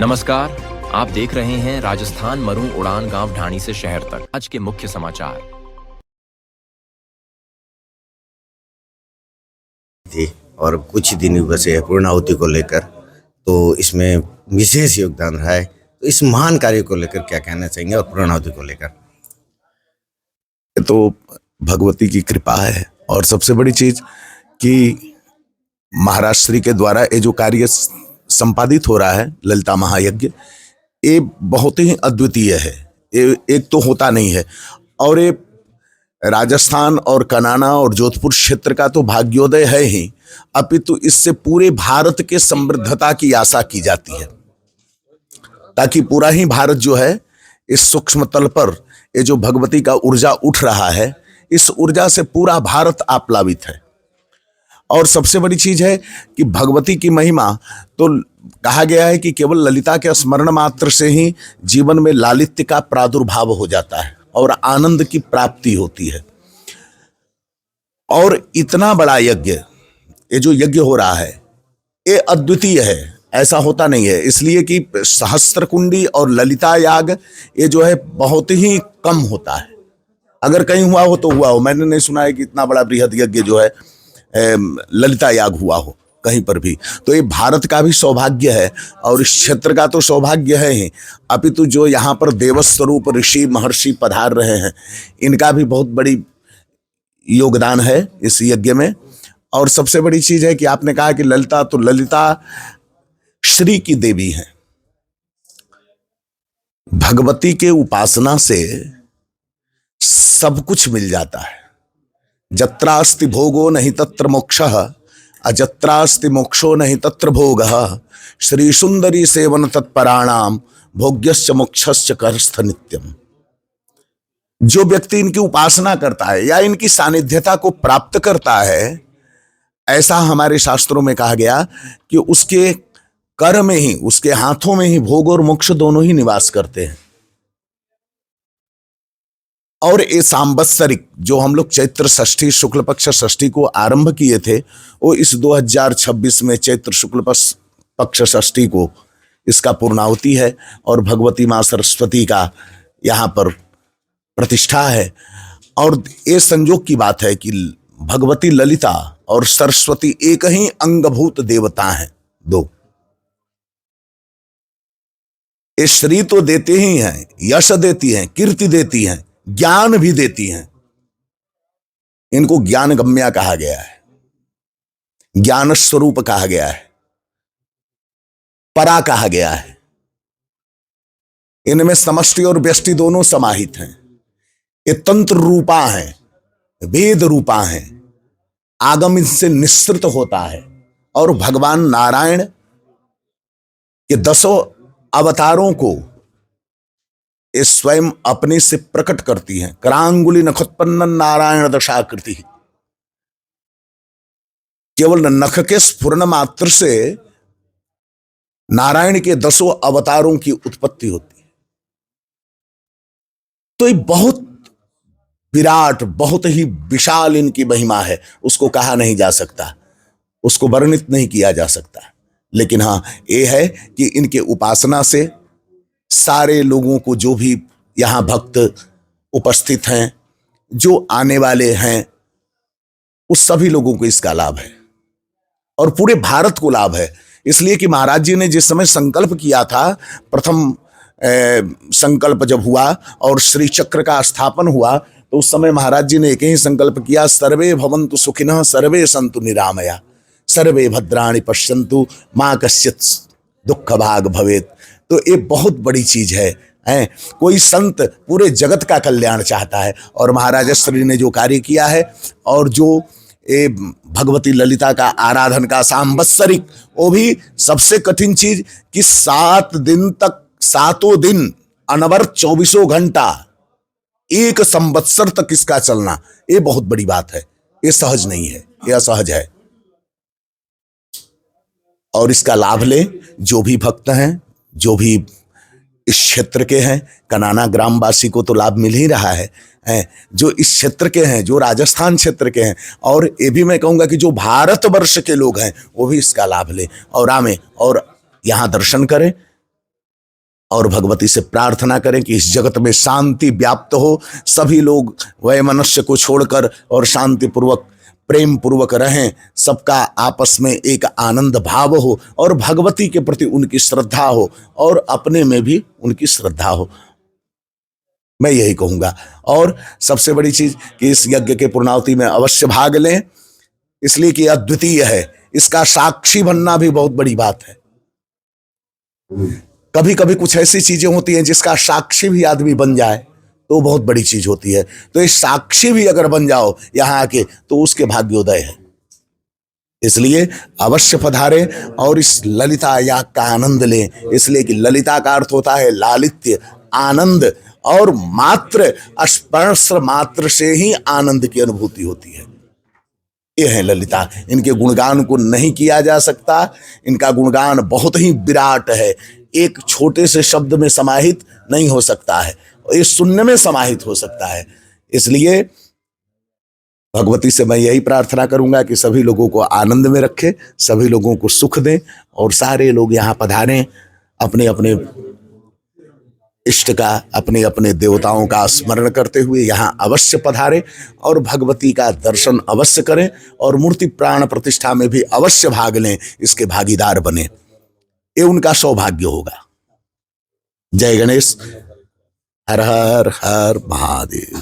नमस्कार, आप देख रहे हैं राजस्थान मरू उड़ान गांव ढाणी से शहर तक। आज के मुख्य समाचार थी और कुछ दिन बचे हैं पूर्णाहुति को लेकर, तो इसमें विशेष योगदान रहा है। तो इस महान कार्य को लेकर क्या कहना चाहेंगे और पूर्णाहुति को लेकर? तो भगवती की कृपा है और सबसे बड़ी चीज कि महाराज श्री के द्वारा ये जो कार्य संपादित हो रहा है ललिता महायज्ञ, ये बहुत ही अद्वितीय है। ये एक तो होता नहीं है और ये राजस्थान और कनाना और जोधपुर क्षेत्र का तो भाग्योदय है ही, अपितु इससे पूरे भारत के समृद्धता की आशा की जाती है, ताकि पूरा ही भारत जो है इस सूक्ष्म तल पर ये जो भगवती का ऊर्जा उठ रहा है, इस ऊर्जा से पूरा भारत आप्लावित है। और सबसे बड़ी चीज है कि भगवती की महिमा, तो कहा गया है कि केवल ललिता के स्मरण मात्र से ही जीवन में लालित्य का प्रादुर्भाव हो जाता है और आनंद की प्राप्ति होती है। और इतना बड़ा यज्ञ, ये जो यज्ञ हो रहा है ये अद्वितीय है, ऐसा होता नहीं है। इसलिए कि सहस्त्रकुंडी और ललिता याग ये जो है बहुत ही कम होता है। अगर कहीं हुआ हो तो हुआ हो, मैंने नहीं सुना है कि इतना बड़ा बृहद यज्ञ जो है ललिता याग हुआ हो कहीं पर भी। तो ये भारत का भी सौभाग्य है और इस क्षेत्र का तो सौभाग्य है ही, अपितु जो यहाँ पर देवस्वरूप ऋषि महर्षि पधार रहे हैं, इनका भी बहुत बड़ी योगदान है इस यज्ञ में। और सबसे बड़ी चीज है कि आपने कहा कि ललिता, तो ललिता श्री की देवी है। भगवती के उपासना से सब कुछ मिल जाता है। जत्रास्ति भोगो नहीं तत्र मोक्षः, अजत्रास्ति मोक्षो नहीं तत्र भोगः, श्री सुंदरी सेवन तत्पराणाम भोग्यश्च मोक्षश्च करस्थ नित्यम। जो व्यक्ति इनकी उपासना करता है या इनकी सानिध्यता को प्राप्त करता है, ऐसा हमारे शास्त्रों में कहा गया कि उसके कर में ही, उसके हाथों में ही भोग और मोक्ष दोनों ही निवास करते हैं। और ये सांवत्सरिक जो हम लोग चैत्र षष्ठी शुक्ल पक्ष षष्ठी को आरंभ किए थे, वो इस 2026 में चैत्र शुक्ल पक्ष षष्ठी को इसका पूर्णाहुति है और भगवती मां सरस्वती का यहाँ पर प्रतिष्ठा है। और ये संयोग की बात है कि भगवती ललिता और सरस्वती एक ही अंगभूत देवता हैं, दो। ये श्री तो देते ही हैं, यश देती हैं, कीर्ति देती हैं, ज्ञान भी देती हैं। इनको ज्ञान गम्या कहा गया है, ज्ञान स्वरूप कहा गया है, परा कहा गया है। इनमें समष्टि और व्यष्टि दोनों समाहित हैं। ये तंत्र रूपा हैं, वेद रूपा हैं, आगम इनसे निश्रित होता है। और भगवान नारायण के 10 अवतारों को ये स्वयं अपने से प्रकट करती हैं। करांगुली नखोत्पन्न नारायण दशाकृति, केवल नख के स्फुरण मात्र से नारायण के 10 अवतारों की उत्पत्ति होती है। तो ये बहुत विराट, बहुत ही विशाल इनकी महिमा है, उसको कहा नहीं जा सकता, उसको वर्णित नहीं किया जा सकता। लेकिन हाँ, ये है कि इनके उपासना से सारे लोगों को, जो भी यहाँ भक्त उपस्थित हैं, जो आने वाले हैं, उस सभी लोगों को इसका लाभ है और पूरे भारत को लाभ है। इसलिए कि महाराज जी ने जिस समय संकल्प किया था, प्रथम संकल्प जब हुआ और श्री चक्र का स्थापन हुआ, तो उस समय महाराज जी ने एक ही संकल्प किया, सर्वे भवन्तु सुखिनः सर्वे सन्तु निरामया सर्वे भद्राणि पश्यन्तु मां कश्चित् दुःख भाग भवेत्। तो ये बहुत बड़ी चीज है। कोई संत पूरे जगत का कल्याण चाहता है और महाराज श्री ने जो कार्य किया है और जो ये भगवती ललिता का आराधन का सांवत्सरिक, वो भी सबसे कठिन चीज कि 7 दिन तक, 7 दिन अनवरत 24 घंटा एक संवत्सर तक इसका चलना, ये बहुत बड़ी बात है। ये सहज नहीं है, ये असहज है। और इसका लाभ ले जो भी भक्त हैं, जो भी इस क्षेत्र के हैं। कनाना ग्रामवासी को तो लाभ मिल ही रहा है, जो इस क्षेत्र के हैं, जो राजस्थान क्षेत्र के हैं, और ये भी मैं कहूँगा कि जो भारतवर्ष के लोग हैं वो भी इसका लाभ लें और आवें और यहाँ दर्शन करें। और भगवती से प्रार्थना करें कि इस जगत में शांति व्याप्त हो, सभी लोग वैमनस्य को छोड़कर और शांति पूर्वक प्रेम पूर्वक रहें, सबका आपस में एक आनंद भाव हो और भगवती के प्रति उनकी श्रद्धा हो और अपने में भी उनकी श्रद्धा हो। मैं यही कहूँगा। और सबसे बड़ी चीज कि इस यज्ञ के पूर्णाहुति में अवश्य भाग लें, इसलिए कि अद्वितीय है। इसका साक्षी बनना भी बहुत बड़ी बात है। कभी कभी कुछ ऐसी चीजें होती हैं जिसका साक्षी भी आदमी बन जाए तो बहुत बड़ी चीज होती है। तो इस साक्षी भी अगर बन जाओ यहां आके तो उसके भाग्योदय है। इसलिए अवश्य पधारें और इस ललिता याग का आनंद लें। इसलिए कि ललिता का अर्थ होता है लालित्य, आनंद, और मात्र स्पर्श मात्र से ही आनंद की अनुभूति होती है। ये है ललिता। इनके गुणगान को नहीं किया जा सकता। इनका गुणगान बहुत ही विराट है, एक छोटे से शब्द में समाहित नहीं हो सकता है, ये शून्य में समाहित हो सकता है। इसलिए भगवती से मैं यही प्रार्थना करूंगा कि सभी लोगों को आनंद में रखे, सभी लोगों को सुख दें और सारे लोग यहाँ पधारें, अपने अपने इष्ट का, अपने अपने देवताओं का स्मरण करते हुए यहाँ अवश्य पधारें और भगवती का दर्शन अवश्य करें और मूर्ति प्राण प्रतिष्ठा में भी अवश्य भाग लें, इसके भागीदार बने। ये उनका सौभाग्य होगा। जय गणेश। हर हर हर महादेव।